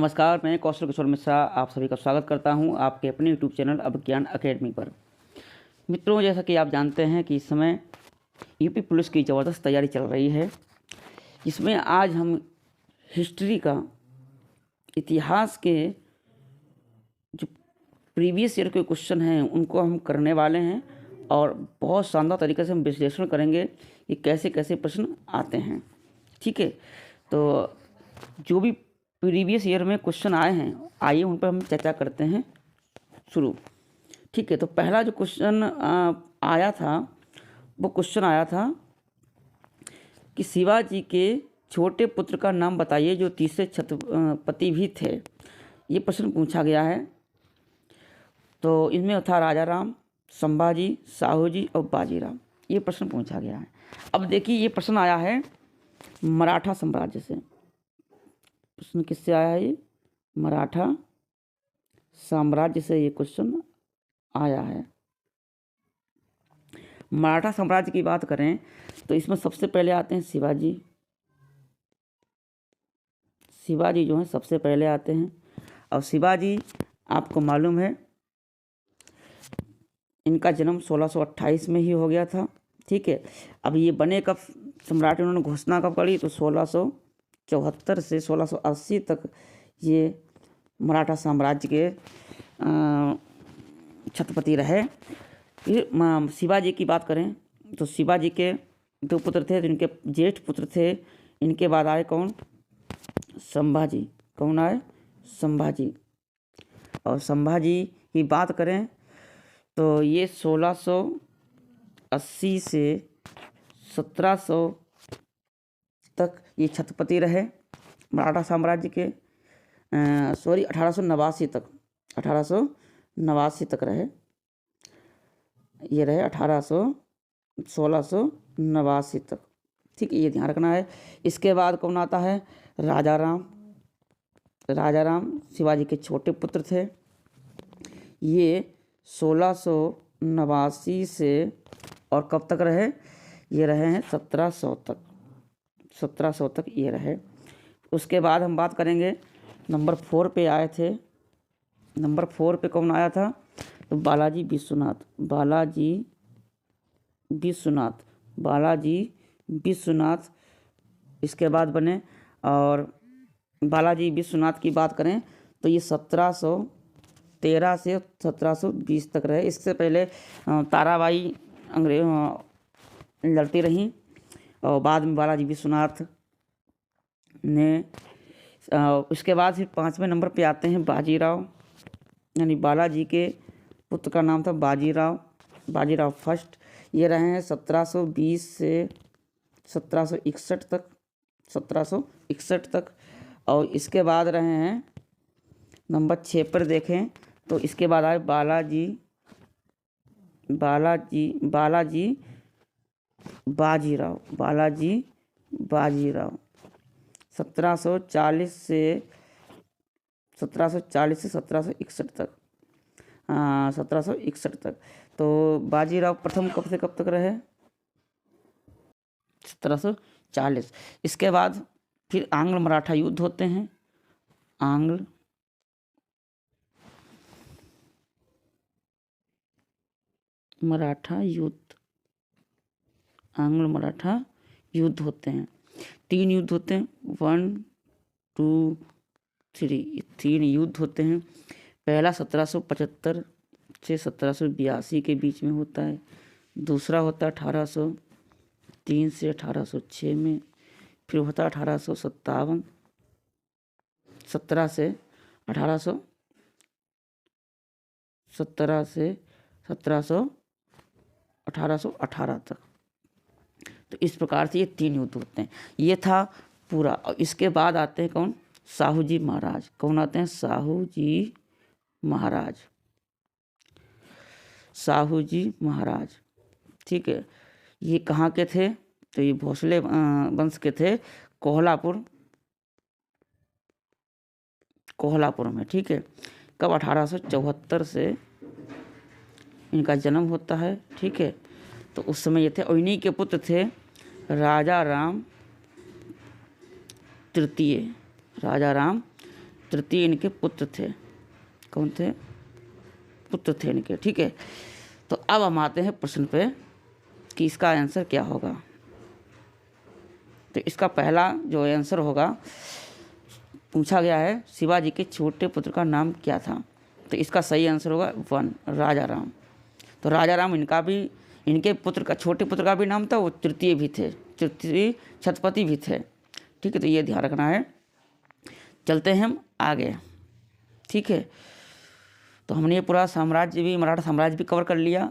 नमस्कार, मैं कौशल किशोर मिश्रा आप सभी का स्वागत करता हूं आपके अपने यूट्यूब चैनल अभिज्ञान अकेडमी पर। मित्रों, जैसा कि आप जानते हैं कि इस समय यूपी पुलिस की ज़बरदस्त तैयारी चल रही है, जिसमें आज हम हिस्ट्री का, इतिहास के जो प्रीवियस ईयर के क्वेश्चन हैं उनको हम करने वाले हैं और बहुत शानदार तरीके से हम विश्लेषण करेंगे कि कैसे कैसे प्रश्न आते हैं। ठीक है, तो जो भी प्रीवियस ईयर में क्वेश्चन आए हैं, आइए उन पर हम चर्चा करते हैं शुरू। ठीक है, तो पहला जो क्वेश्चन आया था वो क्वेश्चन आया था कि शिवाजी के छोटे पुत्र का नाम बताइए जो तीसरे छत्रपति भी थे। ये प्रश्न पूछा गया है। तो इसमें था राजा राम, संभाजी, साहू जी और बाजीराव। ये प्रश्न पूछा गया है। अब देखिए, ये प्रश्न आया है मराठा साम्राज्य से। प्रश्न किससे आया है? ये मराठा साम्राज्य से ये क्वेश्चन आया है। मराठा साम्राज्य की बात करें तो इसमें सबसे पहले आते हैं शिवाजी। शिवाजी जो हैं सबसे पहले आते हैं। और शिवाजी आपको मालूम है इनका जन्म 1628 में ही हो गया था। ठीक है, अब ये बने कब सम्राट, उन्होंने घोषणा कब करी? तो 1674 से 1680 तक ये मराठा साम्राज्य के छत्रपति रहे। फिर शिवाजी की बात करें तो शिवाजी के दो पुत्र थे, तो इनके जेठ पुत्र थे। इनके बाद आए कौन? संभाजी। कौन आए? संभाजी। और संभाजी की बात करें तो ये 1680 से 1700 तक ये छत्रपति रहे मराठा साम्राज्य के। 1889 तक, 1889 तक रहे। ये रहे 1689 तक। ठीक है, ये ध्यान रखना है। इसके बाद कौन आता है? राजा राम। राजा राम शिवाजी के छोटे पुत्र थे। ये 1689 से और कब तक रहे? ये रहे हैं 1700 तक। 1700 तक ये रहे। उसके बाद हम बात करेंगे नंबर 4 पे आए थे। नंबर 4 पे कौन आया था? तो बालाजी विश्वनाथ। बालाजी विश्वनाथ। बालाजी विश्वनाथ इसके बाद बने। और बालाजी विश्वनाथ की बात करें तो ये 1713 से 1720 तक रहे। इससे पहले ताराबाई अंग्रेज लड़ती रहीं और बाद में बालाजी विश्वनाथ ने। उसके बाद फिर 5वें नंबर पे आते हैं बाजीराव, यानी बालाजी के पुत्र का नाम था बाजीराव। बाजीराव फर्स्ट। ये रहे हैं 1720 से 1761 तक। 1761 तक। और इसके बाद रहे हैं नंबर 6 पर देखें तो इसके बाद आए बालाजी बाजीराव। बालाजी बाजीराव 1740 से 1761 तक। 1761 तक। तो बाजीराव प्रथम कब से कब तक रहे? 1740। इसके बाद फिर आंग्ल मराठा युद्ध होते हैं। आंग्ल मराठा युद्ध होते हैं। 3 युद्ध होते हैं। 1, 2, 3। 3 युद्ध होते हैं। पहला 1775 से 1782 के बीच में होता है। दूसरा होता है 1803 से 1806 में। फिर होता है 1857 17 से 1818 तक। तो इस प्रकार से ये 3 युद्ध होते हैं। ये था पूरा। और इसके बाद आते हैं कौन? साहू जी महाराज। कौन आते हैं? साहू जी महाराज। साहू जी महाराज। ठीक है, ये कहाँ के थे? तो ये भोसले वंश के थे, कोल्हापुर में। ठीक है, कब? 1874 से इनका जन्म होता है। ठीक है, तो उस समय ये थे। और इन्हीं के पुत्र थे राजा राम तृतीय। राजा राम तृतीय इनके पुत्र थे। कौन थे? पुत्र थे इनके। ठीक है, तो अब हम आते हैं प्रश्न पे कि इसका आंसर क्या होगा। तो इसका पहला जो आंसर होगा, पूछा गया है शिवाजी के छोटे पुत्र का नाम क्या था। तो इसका सही आंसर होगा 1, राजा राम। तो राजा राम इनका भी, इनके पुत्र का, छोटे पुत्र का भी नाम था, वो तृतीय भी थे, तृतीय छत्रपति भी थे। ठीक है, तो ये ध्यान रखना है। चलते हैं हम आगे। ठीक है, तो हमने ये पूरा साम्राज्य भी, मराठा साम्राज्य भी कवर कर लिया।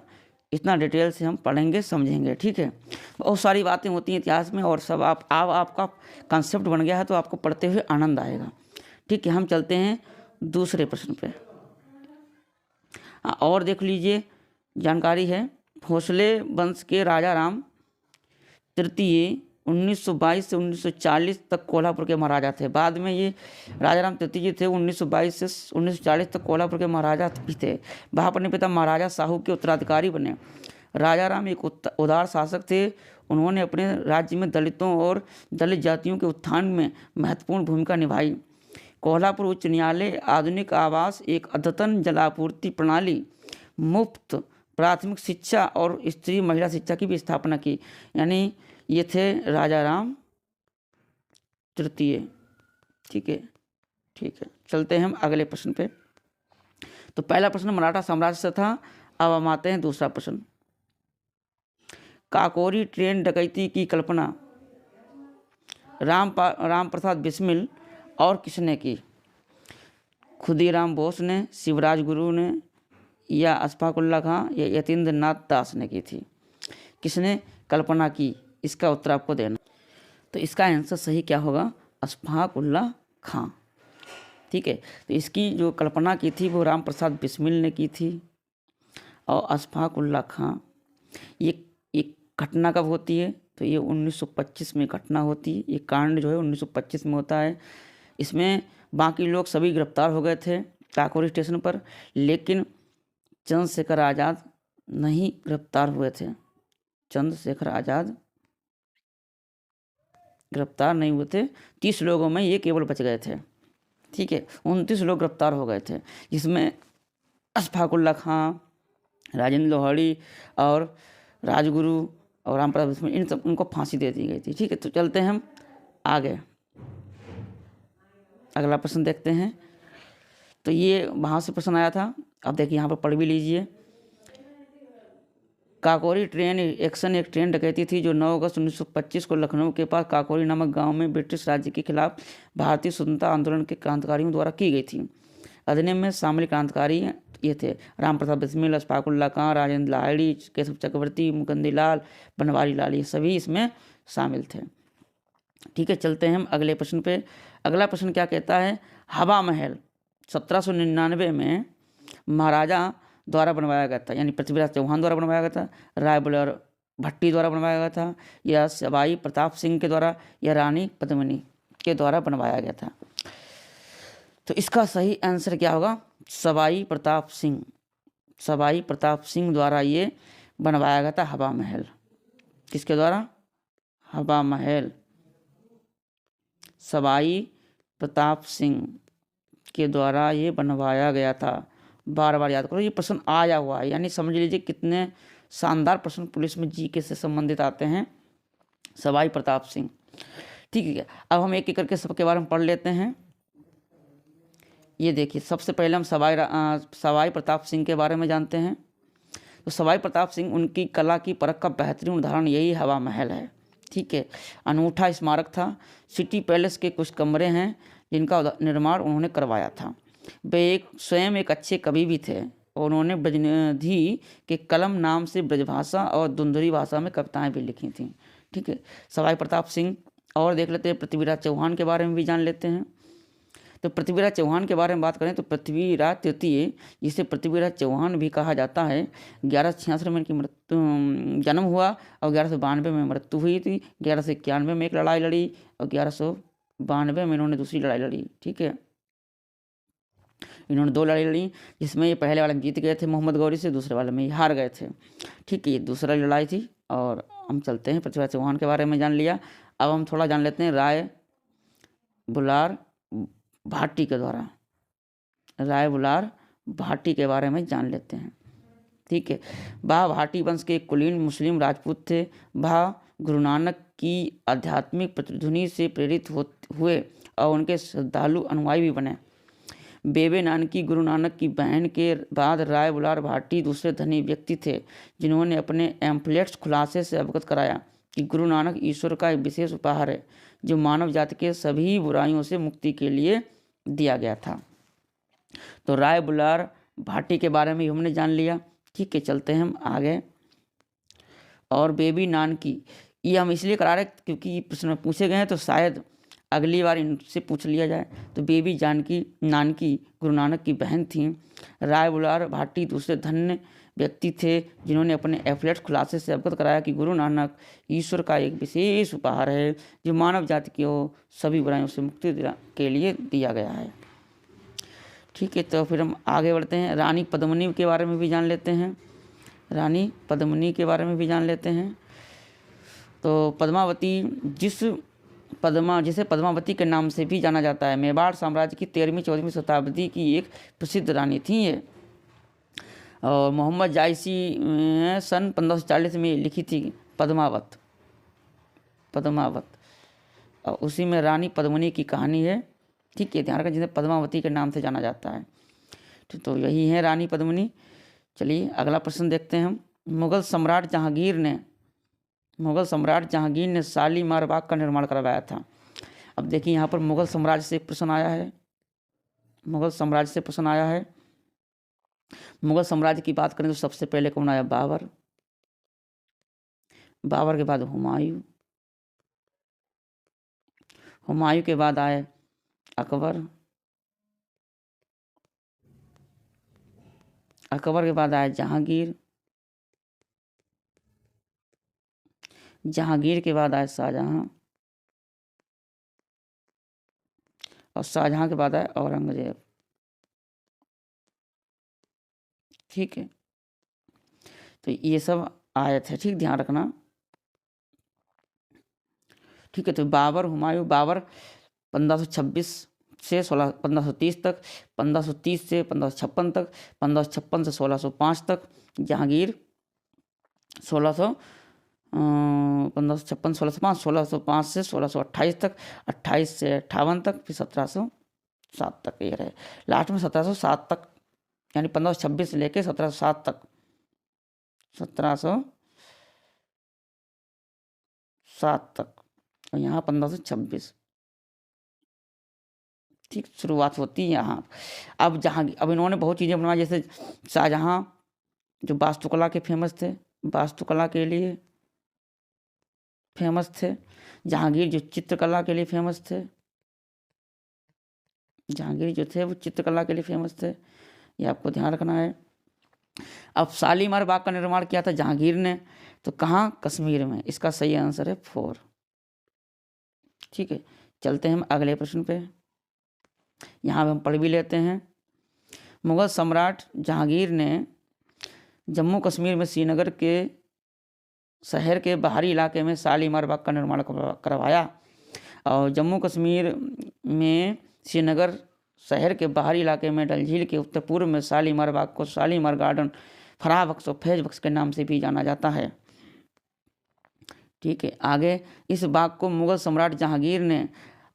इतना डिटेल से हम पढ़ेंगे समझेंगे। ठीक है, बहुत सारी बातें होती हैं इतिहास में, और सब आपका कंसेप्ट बन गया है तो आपको पढ़ते हुए आनंद आएगा। ठीक है, हम चलते हैं दूसरे प्रश्न पे। और देख लीजिए, जानकारी है, भोसले वंश के राजा राम तृतीय 1922 से 1940 तक कोल्हापुर के महाराजा थे। बाद में ये राजा राम तृतीय थे, 1922 से 1940 तक कोल्हापुर के महाराजा भी थे। वह अपने पिता महाराजा साहू के उत्तराधिकारी बने। राजा राम एक उदार शासक थे। उन्होंने अपने राज्य में दलितों और दलित जातियों के उत्थान में महत्वपूर्ण भूमिका निभाई। कोल्हापुर उच्च न्यायालय, आधुनिक आवास, एक अद्यतन जलापूर्ति प्रणाली, मुफ्त प्राथमिक शिक्षा और स्त्री महिला शिक्षा की भी स्थापना की। यानी ये थे राजा राम तृतीय। ठीक है, ठीक है, चलते हैं हम अगले प्रश्न पे। तो पहला प्रश्न मराठा साम्राज्य से था। अब हम आते हैं दूसरा प्रश्न। काकोरी ट्रेन डकैती की कल्पना राम प्रसाद बिस्मिल और किसने की? खुदीराम बोस ने, शिवराज गुरु ने, या अशफाक उल्लाह खां, या यतीन्द्र नाथ दास ने की थी? किसने कल्पना की? इसका उत्तर आपको देना। तो इसका आंसर सही क्या होगा? अशफाक उल्लाह खां। ठीक है, तो इसकी जो कल्पना की थी वो राम प्रसाद बिस्मिल ने की थी और अशफाक उल्लाह खां। ये घटना कब होती है? तो ये 1925 में घटना होती है। ये कांड जो है 1925 में होता है। इसमें बाकी लोग सभी गिरफ्तार हो गए थे काकोरी स्टेशन पर, लेकिन चंद्रशेखर आज़ाद नहीं गिरफ्तार हुए थे। चंद्रशेखर आज़ाद गिरफ्तार नहीं हुए थे। 30 लोगों में ये केवल बच गए थे। ठीक है, 29 लोग गिरफ्तार हो गए थे, जिसमें अशफाक उल्लाह खां, राजेंद्र लोहाड़ी और राजगुरु और राम प्रसाद बिस्मिल, इन सब उनको फांसी दे दी गई थी। ठीक है, तो चलते हैं हम आगे, अगला प्रश्न देखते हैं। तो ये वहाँ से प्रश्न आया था। अब देखिए यहाँ पर पढ़ भी लीजिए। काकोरी ट्रेन एक्शन एक ट्रेन डकैती थी जो 9 अगस्त 1925 को लखनऊ के पास काकोरी नामक गांव में ब्रिटिश राज्य के खिलाफ भारतीय स्वतंत्रता आंदोलन के क्रांतिकारियों द्वारा की गई थी। अधिनियम में शामिल क्रांतिकारी ये थे राम प्रसाद बिस्मिल, अशफाक उल्लाह खां, राजेंद्र लाहिड़ी, केशव चक्रवर्ती, मुकुंदी लाल, बनवारी लाल, ये सभी इसमें शामिल थे। ठीक है, चलते हैं हम अगले प्रश्न पे। अगला प्रश्न क्या कहता है? हवा महल 1799 में महाराजा द्वारा बनवाया गया था, यानी पृथ्वीराज चौहान द्वारा बनवाया गया था, राय बुलर भट्टी द्वारा बनवाया गया था, या सवाई प्रताप सिंह के द्वारा, या रानी पद्मिनी के द्वारा बनवाया गया था? तो इसका सही आंसर क्या होगा? सवाई प्रताप सिंह। सवाई प्रताप सिंह द्वारा ये बनवाया गया था हवा महल। किसके द्वारा? हवा महल सवाई प्रताप सिंह के द्वारा ये बनवाया गया था। बार बार याद करो, ये प्रश्न आया हुआ है, यानी समझ लीजिए कितने शानदार प्रश्न पुलिस में जीके से संबंधित आते हैं। सवाई प्रताप सिंह। ठीक है, अब हम एक एक करके सबके बारे में पढ़ लेते हैं। ये देखिए, सबसे पहले हम सवाई प्रताप सिंह के बारे में जानते हैं। तो सवाई प्रताप सिंह, उनकी कला की परख का बेहतरीन उदाहरण यही हवा महल है। ठीक है, अनूठा स्मारक था। सिटी पैलेस के कुछ कमरे हैं जिनका निर्माण उन्होंने करवाया था। वे स्वयं एक अच्छे कवि भी थे और उन्होंने ब्रजनिधि के कलम नाम से ब्रजभाषा और धुंधुरी भाषा में कविताएं भी लिखी थीं। ठीक है, सवाई प्रताप सिंह। और देख लेते हैं पृथ्वीराज चौहान के बारे में भी जान लेते हैं। तो पृथ्वीराज चौहान के बारे में बात करें तो पृथ्वीराज तृतीय, जिसे पृथ्वीराज चौहान भी कहा जाता है, 1166 में इनकी जन्म हुआ और 1192 में मृत्यु हुई थी। 1191 में एक लड़ाई लड़ी और 1192 में इन्होंने दूसरी लड़ाई लड़ी। ठीक है, इन्होंने 2 लड़ाई लड़ी, जिसमें ये पहले वाले में जीत गए थे मोहम्मद गौरी से, दूसरे वाले में ये हार गए थे। ठीक है, ये दूसरा लड़ाई थी। और हम चलते हैं, पृथ्वीराज चौहान के बारे में जान लिया। अब हम थोड़ा जान लेते हैं राय बुलार भाटी के द्वारा। राय बुलार भाटी के बारे में जान लेते हैं। ठीक है, वह भाटी वंश के कुलीन मुस्लिम राजपूत थे। वह गुरु नानक की आध्यात्मिक प्रतिध्वनि से प्रेरित हुए और उनके श्रद्धालु अनुयायी भी बने। बेबे नानकी गुरु नानक की बहन के बाद राय बुलार भाटी दूसरे धनी व्यक्ति थे जिन्होंने अपने एम्पलेट्स खुलासे से अवगत कराया कि गुरु नानक ईश्वर का एक विशेष उपहार है जो मानव जाति के सभी बुराइयों से मुक्ति के लिए दिया गया था। तो राय बुलार भाटी के बारे में हमने जान लिया। ठीक है, चलते हैं हम आगे। और बेबी नानकी, ये हम इसलिए करा रहे क्योंकि प्रश्न पूछे गए हैं तो शायद अगली बार इनसे पूछ लिया जाए। तो बेबी जानकी नानकी गुरु नानक की बहन थी। राय बुलार भाटी दूसरे धन्य व्यक्ति थे जिन्होंने अपने एम्पलेट्स खुलासे से अवगत कराया कि गुरु नानक ईश्वर का एक विशेष उपहार है जो मानव जाति को सभी बुराइयों से मुक्ति के लिए दिया गया है। ठीक है, तो फिर हम आगे बढ़ते हैं। रानी पद्मिनी के बारे में भी जान लेते हैं। रानी पद्मिनी के बारे में भी जान लेते हैं। तो पद्मावती जिसे पद्मावती के नाम से भी जाना जाता है, मेवाड़ साम्राज्य की 13वीं-14वीं शताब्दी की एक प्रसिद्ध रानी थी ये। और मोहम्मद जायसी सन 1540 में लिखी थी पद्मावत। और उसी में रानी पद्मिनी की कहानी है। ठीक है, ध्यान रखें, जिसे पद्मावती के नाम से जाना जाता है। तो यही है रानी पद्मिनी। चलिए अगला प्रश्न देखते हैं हम। मुगल सम्राट जहांगीर ने शालीमार बाग का निर्माण करवाया था। अब देखिए यहाँ पर मुगल साम्राज्य से प्रश्न आया है। मुगल साम्राज्य की बात करें तो सबसे पहले कौन आया? बाबर के बाद हुमायूं के बाद आए अकबर के बाद आया जहांगीर के बाद आया शाहजहां, और शाहजहां के बाद आया औरंगजेब। ठीक है, तो ये सब आए थे। ठीक, ध्यान रखना। ठीक है, तो बाबर 1526 से 1530 तक, 1530 से 1556 तक, 1556 से 1605 तक। जहांगीर 1556 1605, 1605 से 1628 तक, 28 से 58 तक, फिर 1707 तक ये रहे। लास्ट में 1707 तक, यानी 1526 से लेके 1707 तक, 1707 तक, और यहाँ 1526। ठीक, शुरुआत होती है यहाँ। अब इन्होंने बहुत चीज़ें बनवाई, जैसे शाहजहां जो वास्तुकला के वास्तुकला के लिए फेमस थे। जहांगीर जो चित्रकला के लिए फेमस थे। वो चित्रकला के लिए फेमस थे, ये आपको ध्यान रखना है। अब शालीमार बाग का निर्माण किया था जहांगीर ने, तो कहाँ? कश्मीर में। इसका सही आंसर है 4। ठीक है, चलते हैं हम अगले प्रश्न पे। यहाँ हम पढ़ भी लेते हैं। मुगल सम्राट जहांगीर ने जम्मू कश्मीर में श्रीनगर के शहर के बाहरी इलाके में शालीमार बाग का निर्माण करवाया। और जम्मू कश्मीर में श्रीनगर शहर के बाहरी इलाके में डल झील के उत्तर पूर्व में शालीमार बाग को शालीमार गार्डन, फराह बख्श और फैज बख्श के नाम से भी जाना जाता है। ठीक है, आगे इस बाग को मुगल सम्राट जहांगीर ने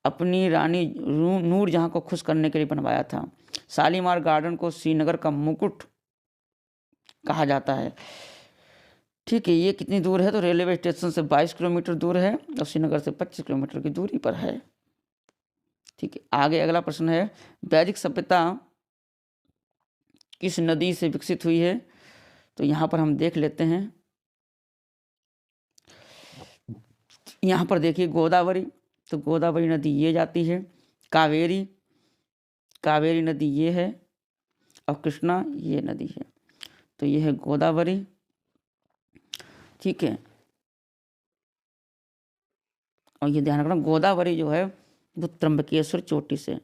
अपनी रानी नूरजहां को खुश करने के लिए बनवाया था। शालीमार गार्डन को श्रीनगर का मुकुट कहा जाता है। ठीक है, ये कितनी दूर है? तो रेलवे स्टेशन से 22 किलोमीटर दूर है और श्रीनगर से 25 किलोमीटर की दूरी पर है। ठीक है, आगे अगला प्रश्न है, वैदिक सभ्यता किस नदी से विकसित हुई है? तो यहाँ पर हम देख लेते हैं। यहाँ पर देखिए गोदावरी, तो गोदावरी नदी ये जाती है। कावेरी नदी ये है, और कृष्णा ये नदी है। तो ये है गोदावरी। ठीक है, और ये ध्यान रखना, गोदावरी जो है वो त्र्यंबकेश्वर चोटी से।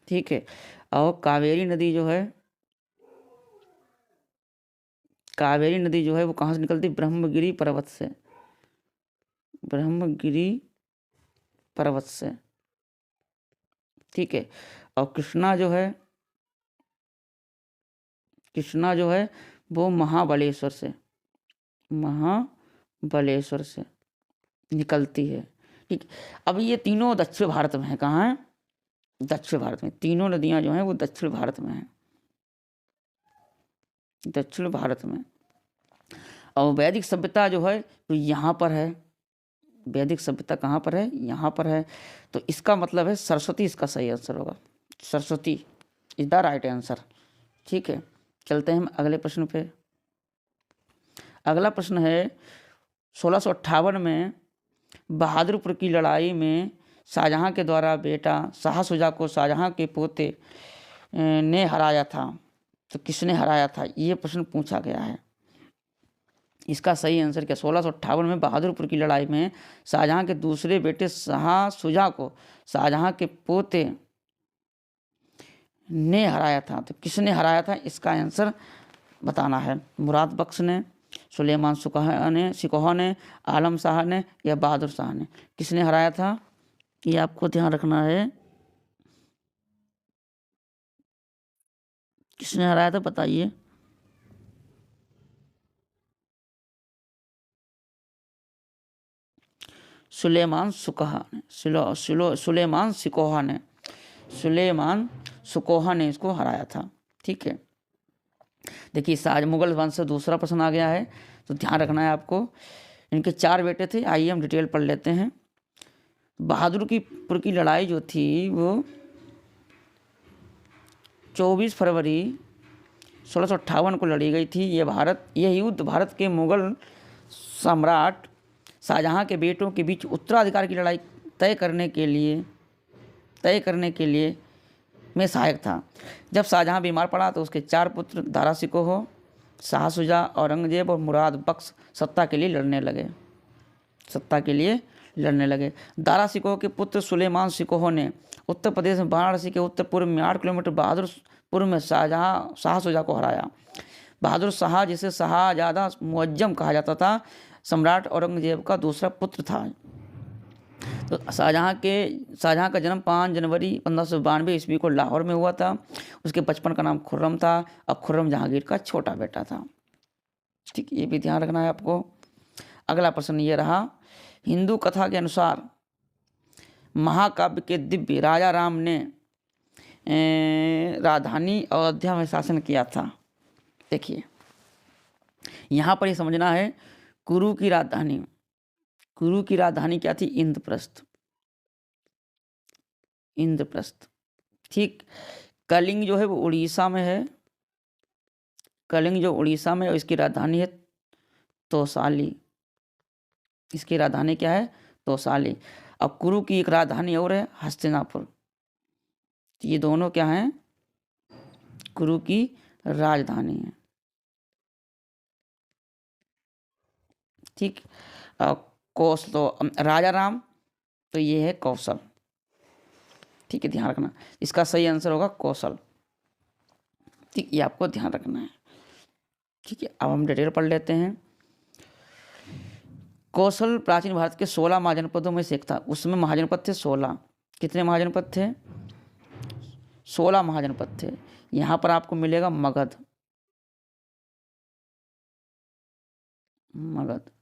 ठीक है, और कावेरी नदी जो है वो कहाँ से निकलती? ब्रह्मगिरी पर्वत से। ब्रह्मगिरी पर्वत से, ठीक है। और कृष्णा जो है वो महाबलेश्वर से निकलती है, ठीक। अब ये तीनों दक्षिण भारत में है। कहाँ है? दक्षिण भारत में। तीनों नदियां जो हैं वो दक्षिण भारत में हैं, दक्षिण भारत में। और वैदिक सभ्यता जो है तो यहाँ पर है। वैदिक सभ्यता कहाँ पर है? यहाँ पर है। तो इसका मतलब है सरस्वती इसका सही आंसर होगा। Saraswati is the right answer, ठीक है। चलते हैं हम अगले प्रश्न पे। अगला प्रश्न है 1658 में बहादुरपुर की लड़ाई में शाहजहां के द्वारा बेटा शाह शुजा को शाहजहां के पोते ने हराया था। तो किसने हराया था? ये प्रश्न पूछा गया है। इसका सही आंसर क्या? 1658 में बहादुरपुर की लड़ाई में शाहजहां के दूसरे बेटे शाह शुजा को शाहजहां के पोते ने हराया था। तो किसने हराया था? इसका आंसर बताना है। मुराद बख्श ने, सुलेमान सिकोहा ने, आलम शाह ने या बहादुर शाह ने? किसने हराया था ये आपको ध्यान रखना है। किसने हराया था बताइए। सुलेमान सुकोहा ने इसको हराया था, ठीक है। देखिए शाह मुगल वंश से दूसरा प्रश्न आ गया है, तो ध्यान रखना है आपको। इनके 4 बेटे थे। आइए हम डिटेल पढ़ लेते हैं। बहादुरपुर की लड़ाई जो थी वो 24 फरवरी 1658 को लड़ी गई थी। यह युद्ध भारत के मुगल सम्राट शाहजहां के बेटों के बीच उत्तराधिकार की लड़ाई तय करने के लिए में सहायक था। जब शाहजहां बीमार पड़ा तो उसके 4 पुत्र दारा शिकोह, शाह शुजा, औरंगजेब और मुराद बख्श सत्ता के लिए लड़ने लगे। दारा शिकोह के पुत्र सुलेमान शिकोह ने उत्तर प्रदेश में वाराणसी के उत्तर पूर्व में 8 किलोमीटर बहादुरपुर में शाह शुजा को हराया। बहादुर शाह, जिसे शाहजादा मुअज्जम कहा जाता था, सम्राट औरंगजेब का दूसरा पुत्र था। तो शाहजहां का जन्म 5 जनवरी 1592 ईस्वी को लाहौर में हुआ था। उसके बचपन का नाम खुर्रम था। अब खुर्रम जहांगीर का छोटा बेटा था, ठीक, ये भी ध्यान रखना है आपको। अगला प्रश्न ये रहा। हिंदू कथा के अनुसार महाकाव्य के दिव्य राजा राम ने राजधानी अयोध्या में शासन किया था। देखिए यहाँ पर ये समझना है, कुरु की राजधानी क्या थी? इंद्रप्रस्थ, ठीक। कलिंग जो है वो उड़ीसा में है। और इसकी राजधानी है तोसाली। इसकी राजधानी क्या है? तोसाली। अब कुरु की एक राजधानी और है हस्तिनापुर। ये दोनों क्या हैं? कुरु की राजधानी है, ठीक। राजा राम, तो ये है कौशल, ठीक है, ध्यान रखना। इसका सही आंसर होगा कौशल, ठीक, ये आपको ध्यान रखना है, ठीक है। अब हम डिटेल पढ़ लेते हैं। कौशल प्राचीन भारत के 16 महाजनपदों में से एक था। उसमें महाजनपद थे 16। कितने महाजनपद थे? 16 महाजनपद थे। यहाँ पर आपको मिलेगा मगध,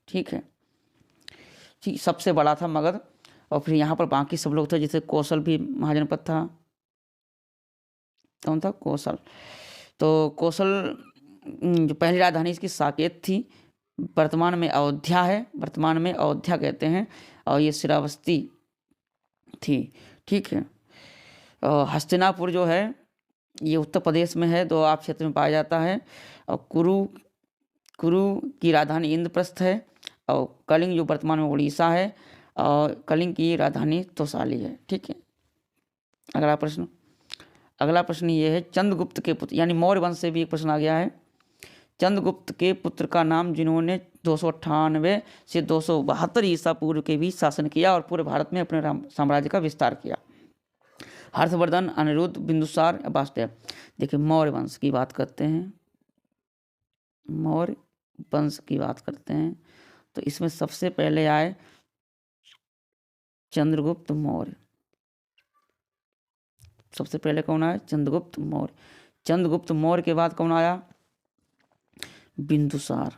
ठीक है, ठीक, सबसे बड़ा था मगध। और फिर यहाँ पर बाकी सब लोग थे, जैसे कौशल भी महाजनपद था। कौन था? कौशल। तो कौशल जो पहली राजधानी इसकी साकेत थी। वर्तमान में अयोध्या है, वर्तमान में अयोध्या कहते हैं। और ये श्रावस्ती थी, ठीक है। और हस्तिनापुर जो है ये उत्तर प्रदेश में है, दोआब क्षेत्र में पाया जाता है। और कुरु की राजधानी इंद्रप्रस्थ है। और कलिंग जो वर्तमान में उड़ीसा है, और कलिंग की राजधानी तोसाली है, ठीक है। अगला प्रश्न ये है, चंद्रगुप्त के पुत्र, यानी मौर्य वंश से भी एक प्रश्न आ गया है। चंद्रगुप्त के पुत्र का नाम जिन्होंने 298 से 272 ईसा पूर्व के बीच शासन किया और पूरे भारत में अपने साम्राज्य का विस्तार किया। हर्षवर्धन, अनिरुद्ध, बिंदुसार, वासुदेव। देखिए मौर्य वंश की बात करते हैं, तो इसमें सबसे पहले आए चंद्रगुप्त मौर्य। सबसे पहले कौन आया? चंद्रगुप्त मौर्य। चंद्रगुप्त मौर्य के बाद कौन आया? बिंदुसार।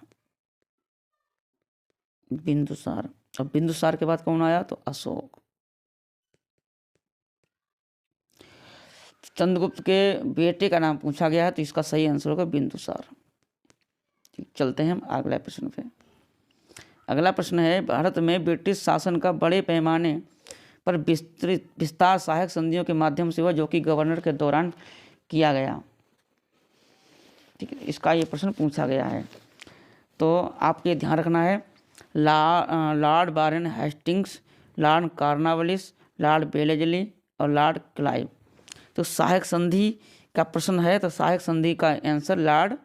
बिंदुसार। अब बिंदुसार के बाद कौन आया? तो अशोक। चंद्रगुप्त के बेटे का नाम पूछा गया है तो इसका सही आंसर होगा बिंदुसार। चलते हैं हम अगले प्रश्न पे। अगला प्रश्न है, भारत में ब्रिटिश शासन का बड़े पैमाने पर विस्तार सहायक संधियों के माध्यम से हुआ जो कि गवर्नर के दौरान किया गया। ठीक है, इसका ये प्रश्न पूछा गया है। तो आपको ये ध्यान रखना है, Lord Warren Hastings, Lord Cornwallis, Lord Wellesley और लॉर्ड क्लाइव। तो सहायक संधि का प्रश्न है तो सहायक संधि का आंसर लॉर्ड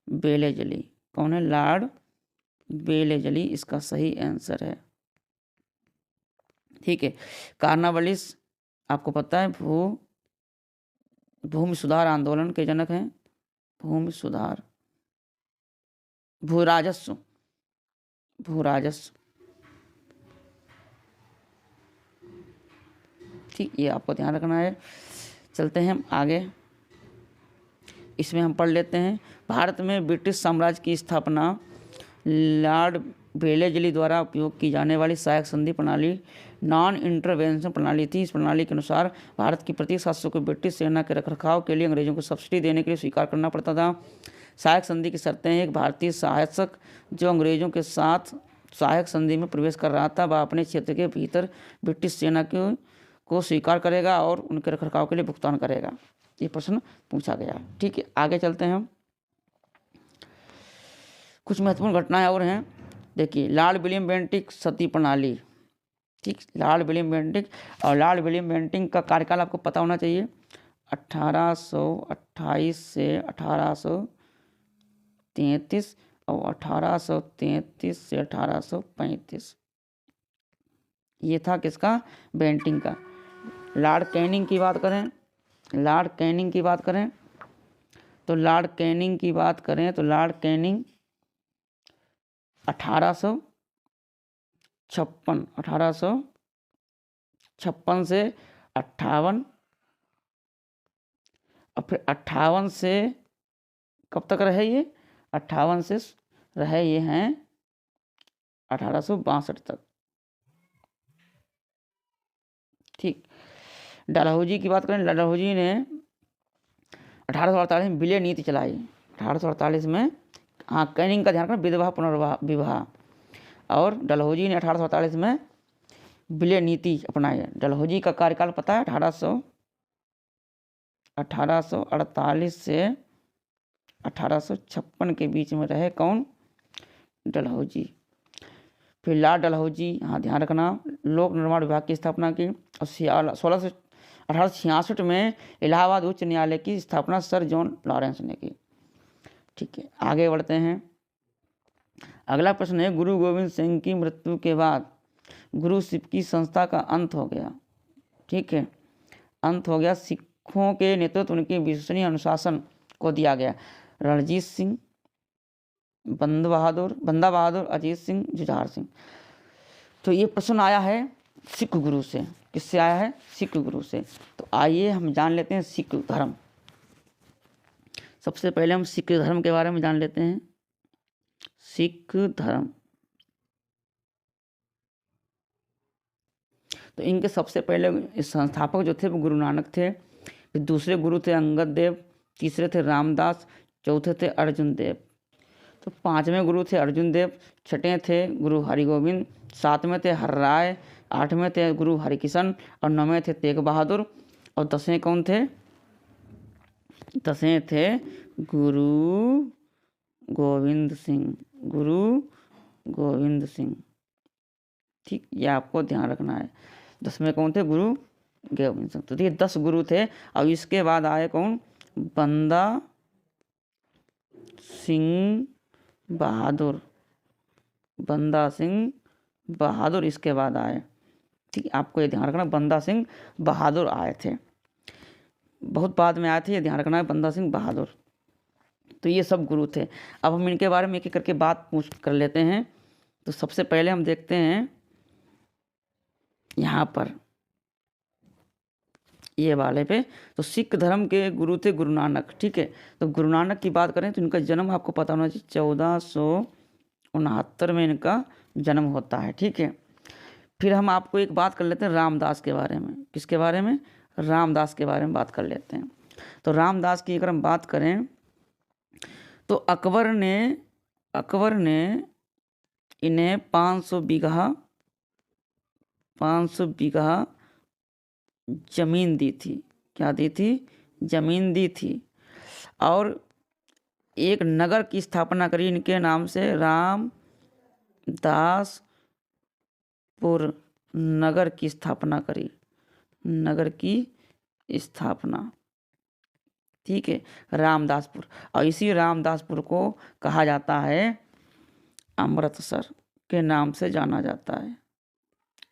वेलेस्ली। कौन है? लॉर्ड वेलेस्ली इसका सही आंसर है। ठीक है। कॉर्नवालिस आपको पता है भूमि सुधार आंदोलन के जनक हैं। भूमि सुधार, भूराजस्व, ठीक, ये आपको ध्यान रखना है। चलते हैं हम आगे। इसमें हम पढ़ लेते हैं, भारत में ब्रिटिश साम्राज्य की स्थापना लॉर्ड वेलेस्ली द्वारा उपयोग की जाने वाली सहायक संधि प्रणाली नॉन इंटरवेंशन प्रणाली थी। इस प्रणाली के अनुसार भारत की प्रत्येक शासक को ब्रिटिश सेना के रखरखाव के लिए अंग्रेजों को सब्सिडी देने के लिए स्वीकार करना पड़ता था। सहायक संधि की शर्तें हैं, एक भारतीय शासक जो अंग्रेजों के साथ सहायक संधि में प्रवेश कर रहा था वह अपने क्षेत्र के भीतर ब्रिटिश सेना को स्वीकार करेगा और उनके रखरखाव के लिए भुगतान करेगा। ये प्रश्न पूछा गया। ठीक है, आगे चलते हैं हम। कुछ महत्वपूर्ण घटनाएं और हैं। देखिए, लॉर्ड विलियम बेंटिक सती प्रणाली। ठीक, लॉर्ड विलियम बेंटिक, और लॉर्ड विलियम बेंटिक का कार्यकाल आपको पता होना चाहिए, 1828 से 1833 और 1833 से 1835। ये था किसका? बेंटिक का। लॉर्ड कैनिंग की बात करें, लॉर्ड कैनिंग की बात करें तो लॉर्ड कैनिंग की बात करें तो लॉर्ड कैनिंग 1856 से 58 और फिर 58 से कब तक रहे ये? 58 से रहे ये हैं 1862 तक। ठीक, डलहौजी की बात करें, डलहौजी ने 1848 में विलय नीति चलाई। 1848 में, हाँ, कैनिंग का ध्यान रखना, विधवा पुनर्विवाह, और डलहौजी ने 1848 में विलय नीति अपनाई है। डलहौजी का कार्यकाल पता है? 1848 से 1856 के बीच में रहे। कौन? डलहौजी। फिर लॉर्ड डलहौजी, हाँ ध्यान रखना, लोक निर्माण विभाग की स्थापना की। और 1866 में इलाहाबाद उच्च न्यायालय की स्थापना सर जॉन लॉरेंस ने की। ठीक है, आगे बढ़ते हैं। अगला प्रश्न है, गुरु गोविंद सिंह की मृत्यु के बाद गुरुशिप की संस्था का अंत हो गया। ठीक है, अंत हो गया। सिखों के नेतृत्व उनके विश्वसनीय अनुशासन को दिया गया। रणजीत सिंह, बंदा बहादुर, अजीत सिंह, जुझार सिंह। तो ये प्रश्न आया है सिख गुरु से। किससे आया है? सिख गुरु से। तो आइए हम जान लेते हैं सिख धर्म। सबसे पहले हम सिख धर्म के बारे में जान लेते हैं। सिख धर्म, तो इनके सबसे पहले संस्थापक जो थे वो गुरु नानक थे। फिर दूसरे गुरु थे अंगद देव, तीसरे थे रामदास, चौथे थे अर्जुन देव। तो पांचवें गुरु थे अर्जुन देव, छठे थे गुरु हरिगोविंद, सातवें थे हरराय, आठवें थे गुरु हरिकिशन और नौवें थे तेग बहादुर और 10वें कौन थे? 10वें थे गुरु गोविंद सिंह, गुरु गोविंद सिंह। ठीक, ये आपको ध्यान रखना है। 10वें कौन थे? गुरु गोविंद सिंह। तो ये 10 गुरु थे। और इसके बाद आए कौन? बंदा सिंह बहादुर, बंदा सिंह बहादुर इसके बाद आए। ठीक, आपको ये ध्यान रखना, बंदा सिंह बहादुर आए थे, बहुत बाद में आए थे, ये ध्यान रखना है, बंदा सिंह बहादुर। तो ये सब गुरु थे। अब हम इनके बारे में एक एक करके बात पूछ कर लेते हैं। तो सबसे पहले हम देखते हैं यहाँ पर ये वाले पे। तो सिख धर्म के गुरु थे गुरु नानक, ठीक है। तो गुरु नानक की बात करें तो इनका जन्म आपको पता होना चाहिए 1469 में इनका जन्म होता है, ठीक है। फिर हम आपको एक बात कर लेते हैं रामदास के बारे में। किसके बारे में? रामदास के बारे में बात कर लेते हैं। तो रामदास की अगर हम बात करें तो अकबर ने इन्हें 500 बीघा जमीन दी थी। क्या दी थी? जमीन दी थी। और एक नगर की स्थापना करी इनके नाम से, रामदासपुर नगर की स्थापना करी। नगर की स्थापना, ठीक है, रामदासपुर। और इसी रामदासपुर को कहा जाता है अमृतसर के नाम से जाना जाता है।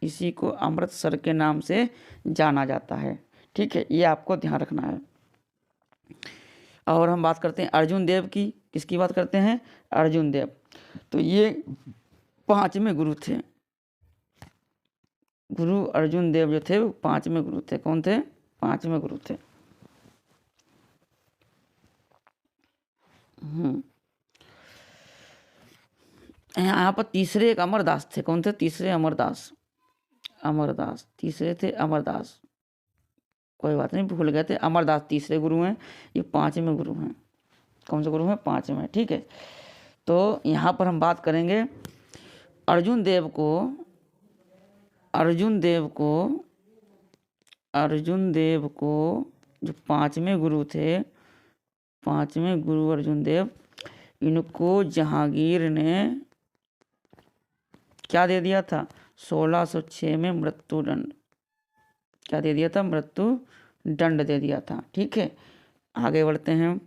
इसी को अमृतसर के नाम से जाना जाता है, ठीक है। ये आपको ध्यान रखना है। और हम बात करते हैं अर्जुन देव की। किसकी बात करते हैं? अर्जुन देव। तो ये 5वें गुरु थे। गुरु अर्जुन देव जो थे वो 5वें गुरु थे। कौन थे? 5वें गुरु थे। यहाँ पर तीसरे एक अमरदास थे। कौन थे? तीसरे अमरदास। तीसरे थे अमरदास। कोई बात नहीं, भूल गए थे। अमरदास तीसरे गुरु हैं, ये 5वें गुरु हैं। कौन से गुरु हैं? 5वें, ठीक है। तो यहाँ पर हम बात करेंगे अर्जुन देव को जो 5वें गुरु थे, 5वें गुरु अर्जुन देव, इनको जहांगीर ने क्या दे दिया था? 1606 में मृत्यु दंड। क्या दे दिया था? मृत्यु दंड दे दिया था, ठीक है। आगे बढ़ते हैं।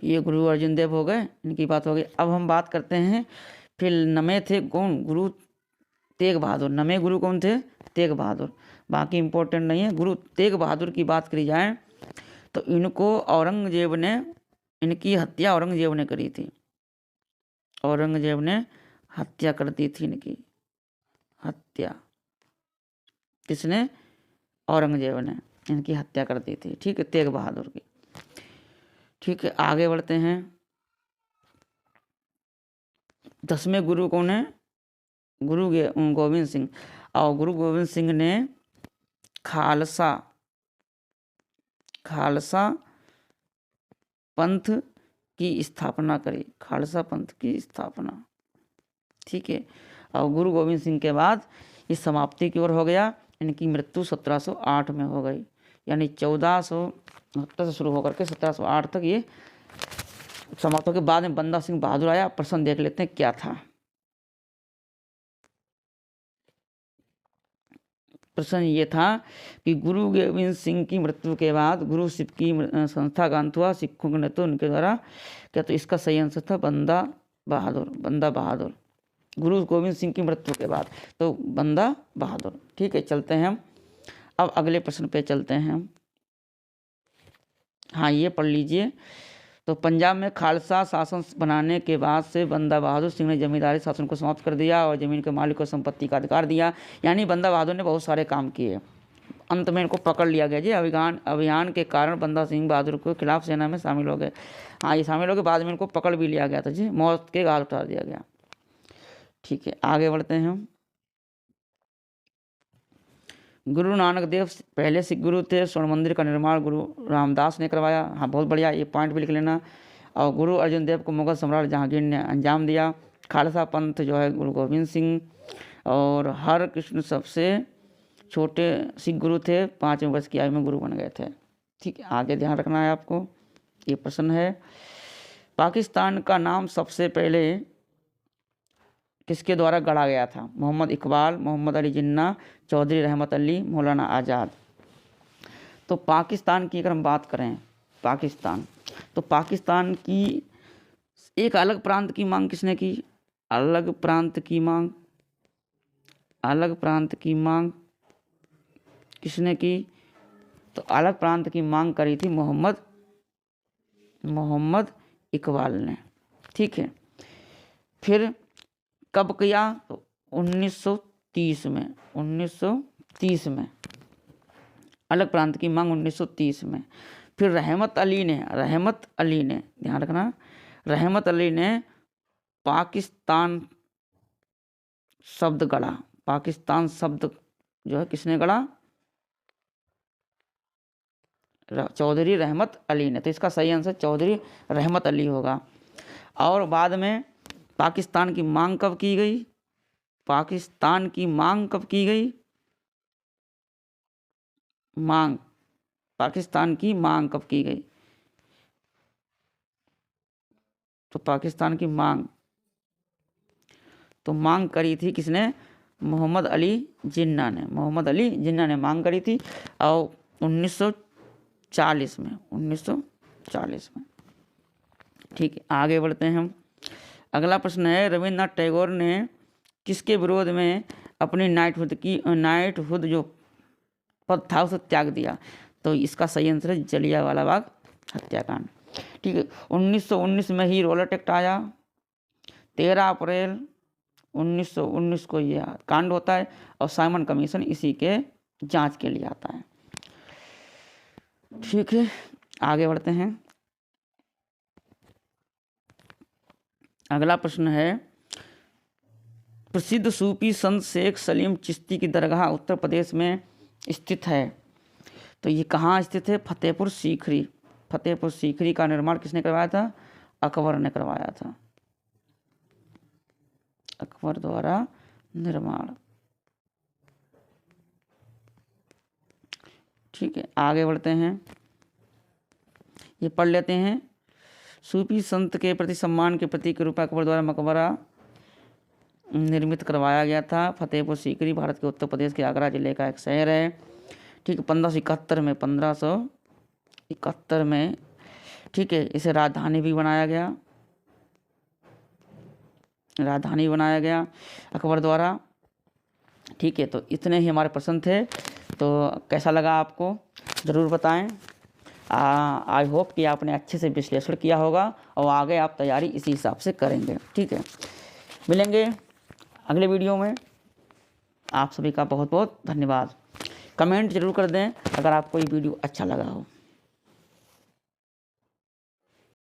ये गुरु अर्जुन देव हो गए, इनकी बात हो गई। अब हम बात करते हैं फिर नवे थे। कौन? गुरु तेग बहादुर। नवे गुरु कौन थे? तेग बहादुर। बाकी इंपॉर्टेंट नहीं है। गुरु तेग बहादुर की बात करी जाए तो इनकी हत्या औरंगजेब ने करी थी। औरंगजेब ने हत्या कर दी थी इनकी। हत्या किसने? औरंगजेब ने इनकी हत्या कर दी थी, ठीक है, तेग बहादुर की, ठीक है। आगे बढ़ते हैं। 10वें गुरु कौन है? गुरु गोविंद सिंह। और गुरु गोविंद सिंह ने खालसा पंथ की स्थापना करी। खालसा पंथ की स्थापना, ठीक है। और गुरु गोविंद सिंह के बाद ये समाप्ति की ओर हो गया। इनकी मृत्यु 1708 में हो गई। यानी 1469 से शुरू होकर के 1708 तक ये समाप्त हो के बाद में बंदा सिंह बहादुर आया। प्रश्न देख लेते हैं क्या था। प्रश्न ये था कि गुरु गोविंद सिंह की मृत्यु के बाद गुरु शिव की संस्था का अंत हुआ सिखों के नेतृत्व उनके द्वारा। क्या? तो इसका सही आंसर था बंदा बहादुर। गुरु गोविंद सिंह की मृत्यु के बाद तो बंदा बहादुर, ठीक है। चलते हैं हम अब अगले प्रश्न पे चलते हैं हम। हाँ, ये पढ़ लीजिए। तो पंजाब में खालसा शासन बनाने के बाद से बंदा बहादुर सिंह ने जमींदारी शासन को समाप्त कर दिया और जमीन के मालिक को संपत्ति का अधिकार दिया। यानी बंदा बहादुर ने बहुत सारे काम किए। अंत में इनको पकड़ लिया गया जी। अभियान के कारण बंदा सिंह बहादुर के खिलाफ सेना में शामिल हो गए। हाँ, ये शामिल हो गए। बाद में इनको पकड़ भी लिया गया था जी, मौत के घाट उतार दिया गया, ठीक है। आगे बढ़ते हैं हम। गुरु नानक देव पहले सिख गुरु थे। स्वर्ण मंदिर का निर्माण गुरु रामदास ने करवाया। हाँ, बहुत बढ़िया, ये पॉइंट भी लिख लेना। और गुरु अर्जुन देव को मुगल सम्राट जहांगीर ने अंजाम दिया। खालसा पंथ जो है गुरु गोविंद सिंह। और हर कृष्ण सबसे छोटे सिख गुरु थे। 5वें वर्ष की आयु में गुरु बन गए थे, ठीक है। आगे ध्यान रखना है आपको। ये प्रश्न है, पाकिस्तान का नाम सबसे पहले किसके द्वारा गढ़ा गया था? मोहम्मद इकबाल, मोहम्मद अली जिन्ना, चौधरी रहमत अली, मौलाना आज़ाद। तो पाकिस्तान की अगर हम बात करें, तो पाकिस्तान की एक अलग प्रांत की मांग किसने की? अलग प्रांत की मांग किसने की? तो अलग प्रांत की मांग करी थी मोहम्मद इकबाल ने, ठीक है। फिर कब किया? तो 1923 1930 में, 1930 में अलग प्रांत की मांग 1930 में। फिर रहमत अली ने ध्यान रखना, रहमत अली ने पाकिस्तान शब्द गढ़ा। पाकिस्तान शब्द जो है किसने गढ़ा? चौधरी रहमत अली ने। तो इसका सही आंसर चौधरी रहमत अली होगा। और बाद में पाकिस्तान की मांग कब की गई? पाकिस्तान की मांग कब की गई? पाकिस्तान की मांग कब की गई? तो पाकिस्तान की मांग करी थी किसने? मोहम्मद अली जिन्ना ने। मोहम्मद अली जिन्ना ने मांग करी थी और 1940 में। ठीक है, आगे बढ़ते हैं हम। अगला प्रश्न है, रविन्द्रनाथ टैगोर ने किसके विरोध में अपनी नाइटहुड जो पद था उसे त्याग दिया? तो इसका सही आंसर है जलियांवाला बाग हत्याकांड। ठीक है, 1919 में ही रॉलेट एक्ट आया। 13 अप्रैल 1919 को यह कांड होता है और साइमन कमीशन इसी के जांच के लिए आता है। ठीक है, आगे बढ़ते हैं। अगला प्रश्न है, प्रसिद्ध सूफी संत शेख सलीम चिश्ती की दरगाह उत्तर प्रदेश में स्थित है। तो ये कहाँ स्थित है? फतेहपुर सीकरी। फतेहपुर सीकरी का निर्माण किसने करवाया था? अकबर ने करवाया था। अकबर द्वारा निर्माण। ठीक है, आगे बढ़ते हैं। ये पढ़ लेते हैं। सूफी संत के प्रति सम्मान के प्रतीक के रूप में अकबर द्वारा मकबरा निर्मित करवाया गया था। फतेहपुर सीकरी भारत के उत्तर प्रदेश के आगरा जिले का एक शहर है। ठीक है, 1571 में ठीक है इसे राजधानी भी बनाया गया अकबर द्वारा। ठीक है, तो इतने ही हमारे प्रश्न थे। तो कैसा लगा आपको ज़रूर बताएं। आई होप कि आपने अच्छे से विश्लेषण किया होगा और आगे आप तैयारी इसी हिसाब से करेंगे। ठीक है, मिलेंगे अगले वीडियो में। आप सभी का बहुत बहुत धन्यवाद। कमेंट जरूर कर दें अगर आपको ये वीडियो अच्छा लगा हो।